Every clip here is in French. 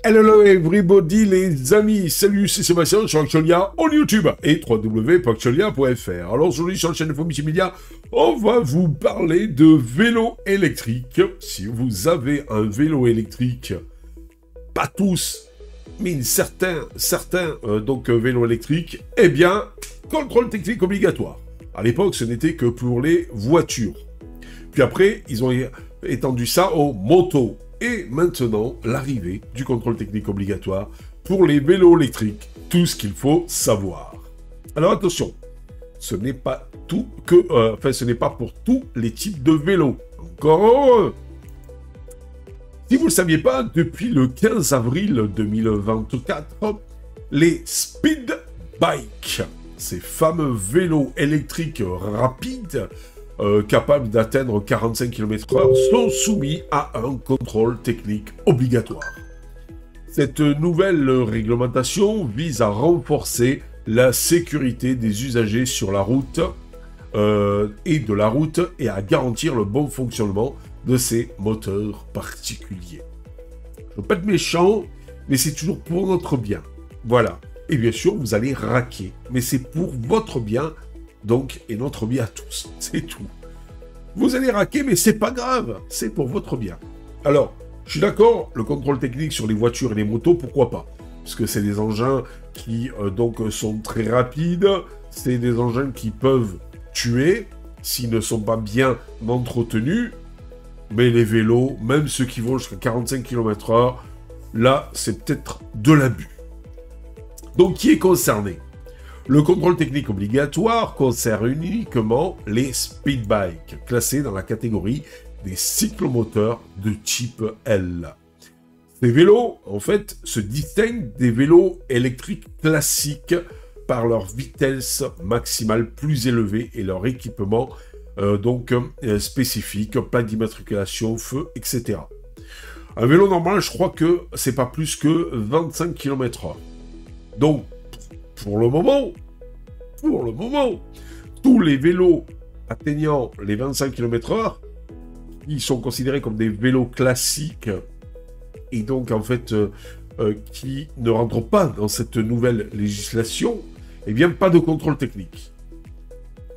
Hello everybody les amis, salut, c'est Sébastien sur Actualia en YouTube et www.actualia.fr. Alors aujourd'hui sur la chaîne Info Multimédia, on va vous parler de vélo électrique. Si vous avez un vélo électrique, pas tous, mais certains vélos électriques, eh bien, contrôle technique obligatoire. À l'époque, ce n'était que pour les voitures. Puis après, ils ont étendu ça aux motos. Et maintenant, l'arrivée du contrôle technique obligatoire pour les vélos électriques. Tout ce qu'il faut savoir. Alors attention, ce n'est pas tout que, ce n'est pas pour tous les types de vélos. Encore heureux. Si vous ne le saviez pas, depuis le 15 avril 2024, les speed bikes, ces fameux vélos électriques rapides, capables d'atteindre 45 km/h, sont soumis à un contrôle technique obligatoire. Cette nouvelle réglementation vise à renforcer la sécurité des usagers sur la route et à garantir le bon fonctionnement de ces moteurs particuliers. Je ne veux pas être méchant, mais c'est toujours pour notre bien. Voilà. Et bien sûr, vous allez raquer, mais c'est pour votre bien. Donc, et notre bien à tous, c'est tout. Vous allez raquer, mais c'est pas grave, c'est pour votre bien. Alors, je suis d'accord, le contrôle technique sur les voitures et les motos, pourquoi pas? Parce que c'est des engins qui, sont très rapides, c'est des engins qui peuvent tuer, s'ils ne sont pas bien entretenus, mais les vélos, même ceux qui vont jusqu'à 45 km/h, là, c'est peut-être de l'abus. Donc, qui est concerné? Le contrôle technique obligatoire concerne uniquement les speed bikes, classés dans la catégorie des cyclomoteurs de type L. Ces vélos, en fait, se distinguent des vélos électriques classiques par leur vitesse maximale plus élevée et leur équipement spécifique, pas d'immatriculation, feu, etc. Un vélo normal, je crois que c'est pas plus que 25 km/h. Donc, pour le moment, tous les vélos atteignant les 25 km/h, ils sont considérés comme des vélos classiques et donc en fait qui ne rentrent pas dans cette nouvelle législation, eh bien pas de contrôle technique.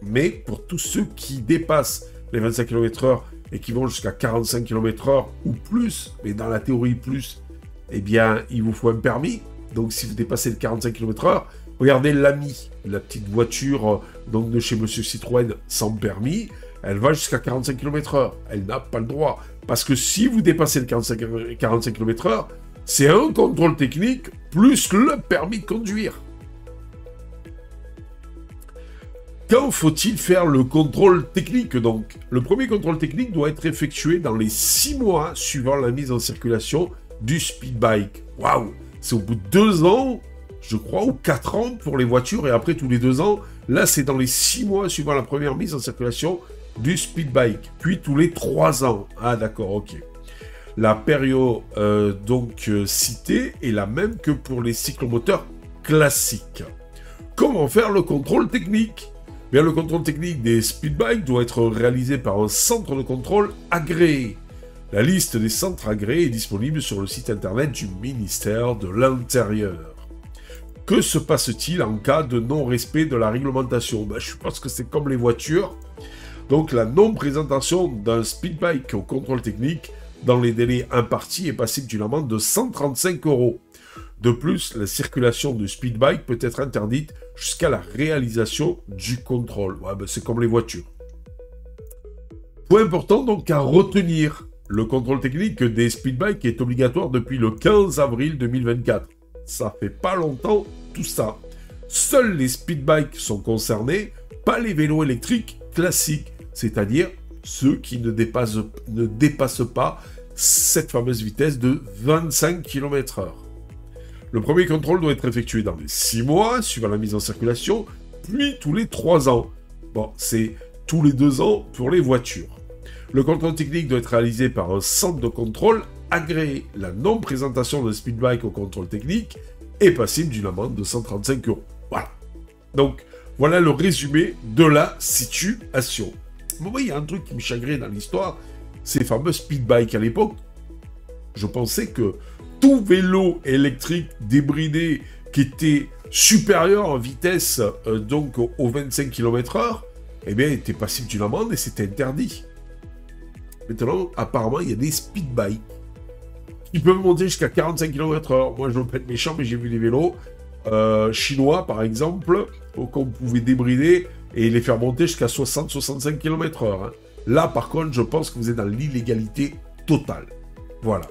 Mais pour tous ceux qui dépassent les 25 km/h et qui vont jusqu'à 45 km/h ou plus, mais dans la théorie plus, eh bien il vous faut un permis. Donc si vous dépassez le 45 km/h, regardez l'Ami, la petite voiture de chez Monsieur Citroën sans permis, elle va jusqu'à 45 km/h. Elle n'a pas le droit. Parce que si vous dépassez le 45 km/h, c'est un contrôle technique plus le permis de conduire. Quand faut-il faire le contrôle technique donc? Le premier contrôle technique doit être effectué dans les 6 mois suivant la mise en circulation du speed bike. Waouh! C'est au bout de 2 ans, je crois, ou 4 ans pour les voitures, et après tous les 2 ans. Là, c'est dans les 6 mois suivant la première mise en circulation du speed bike, puis tous les 3 ans. Ah d'accord, ok. La période citée est la même que pour les cyclomoteurs classiques. Comment faire le contrôle technique? Bien, le contrôle technique des speed bikes doit être réalisé par un centre de contrôle agréé. La liste des centres agréés est disponible sur le site internet du ministère de l'Intérieur. Que se passe-t-il en cas de non-respect de la réglementation? Je pense que c'est comme les voitures. Donc la non-présentation d'un speed bike au contrôle technique dans les délais impartis est passible d'une amende de 135 €. De plus, la circulation de speed bike peut être interdite jusqu'à la réalisation du contrôle. C'est comme les voitures. Point important donc à retenir. Le contrôle technique des speed bikes est obligatoire depuis le 15 avril 2024. Ça fait pas longtemps, tout ça. Seuls les speed bikes sont concernés, pas les vélos électriques classiques, c'est-à-dire ceux qui ne dépassent pas cette fameuse vitesse de 25 km/h. Le premier contrôle doit être effectué dans les 6 mois, suivant la mise en circulation, puis tous les 3 ans. Bon, c'est tous les 2 ans pour les voitures. Le contrôle technique doit être réalisé par un centre de contrôle agréé. La non-présentation d'un speed bike au contrôle technique est passible d'une amende de 135 €. Voilà. Donc, voilà le résumé de la situation. Moi, il y a un truc qui me chagrine dans l'histoire, ces fameux speed bikes. À l'époque, je pensais que tout vélo électrique débridé qui était supérieur en vitesse donc aux 25 km/h, eh bien, était passible d'une amende et c'était interdit. Maintenant, apparemment, il y a des speed bikes qui peuvent monter jusqu'à 45 km/h. Moi, je veux pas être méchant, mais j'ai vu des vélos chinois, par exemple, qu'on pouvait débrider et les faire monter jusqu'à 60-65 km/h. Hein. Là, par contre, je pense que vous êtes dans l'illégalité totale. Voilà.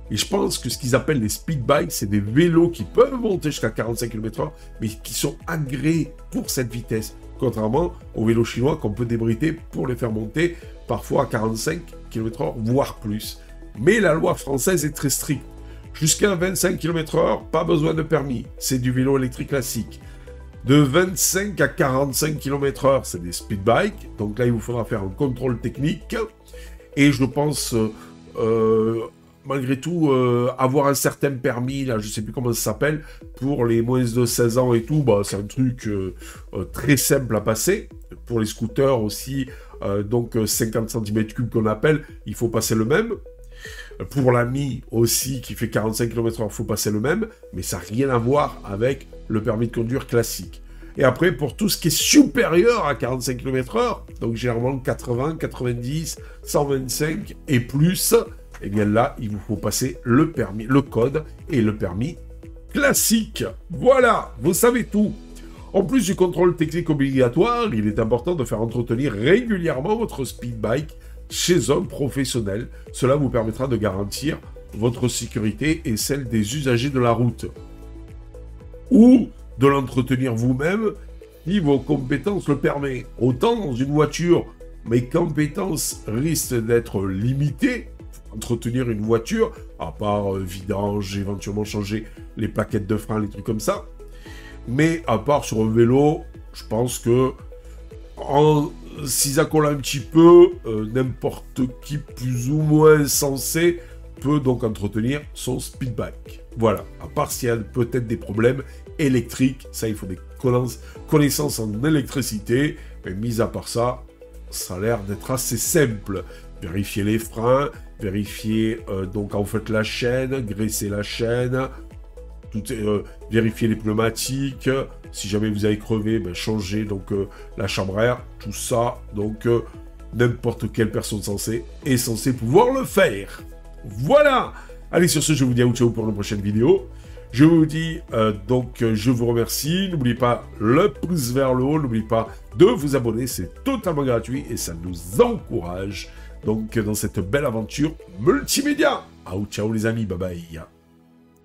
Et je pense que ce qu'ils appellent les speed bikes, c'est des vélos qui peuvent monter jusqu'à 45 km/h, mais qui sont agréés pour cette vitesse. Contrairement aux vélos chinois qu'on peut débriter pour les faire monter parfois à 45 km/h, voire plus. Mais la loi française est très stricte. Jusqu'à 25 km/h, pas besoin de permis. C'est du vélo électrique classique. De 25 à 45 km/h, c'est des speed bikes. Donc là, il vous faudra faire un contrôle technique. Et je pense... malgré tout, avoir un certain permis, là, je sais plus comment ça s'appelle, pour les moins de 16 ans et tout, bah, c'est un truc très simple à passer. Pour les scooters aussi, donc 50 cm3 qu'on appelle, il faut passer le même. Pour l'ami aussi, qui fait 45 km/h, il faut passer le même, mais ça n'a rien à voir avec le permis de conduire classique. Et après, pour tout ce qui est supérieur à 45 km/h, donc généralement 80, 90, 125 et plus, et bien là, il vous faut passer le permis, le code et le permis classique. Voilà, vous savez tout. En plus du contrôle technique obligatoire, il est important de faire entretenir régulièrement votre speed bike chez un professionnel. Cela vous permettra de garantir votre sécurité et celle des usagers de la route. Ou de l'entretenir vous-même si vos compétences le permettent. Autant dans une voiture, mes compétences risquent d'être limitées. Entretenir une voiture, à part vidange, éventuellement changer les plaquettes de frein, les trucs comme ça. Mais à part sur un vélo, je pense que si ça colle un petit peu, n'importe qui plus ou moins sensé peut donc entretenir son speed bike. Voilà, à part s'il y a peut-être des problèmes électriques, ça il faut des connaissances en électricité, mais mis à part ça, ça a l'air d'être assez simple. Vérifier les freins, vérifier donc en fait la chaîne, graisser la chaîne, vérifier les pneumatiques, si jamais vous avez crevé, ben, changer donc la chambre à air, tout ça, donc n'importe quelle personne est censée pouvoir le faire. Voilà. Allez, sur ce, je vous dis à ciao pour une prochaine vidéo. Je vous dis donc, je vous remercie. N'oubliez pas le pouce vers le haut, n'oubliez pas de vous abonner, c'est totalement gratuit et ça nous encourage donc dans cette belle aventure multimédia. Ciao les amis, bye bye.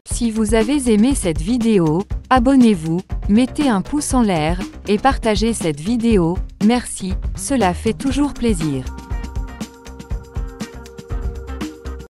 Si vous avez aimé cette vidéo, abonnez-vous, mettez un pouce en l'air et partagez cette vidéo. Merci, cela fait toujours plaisir.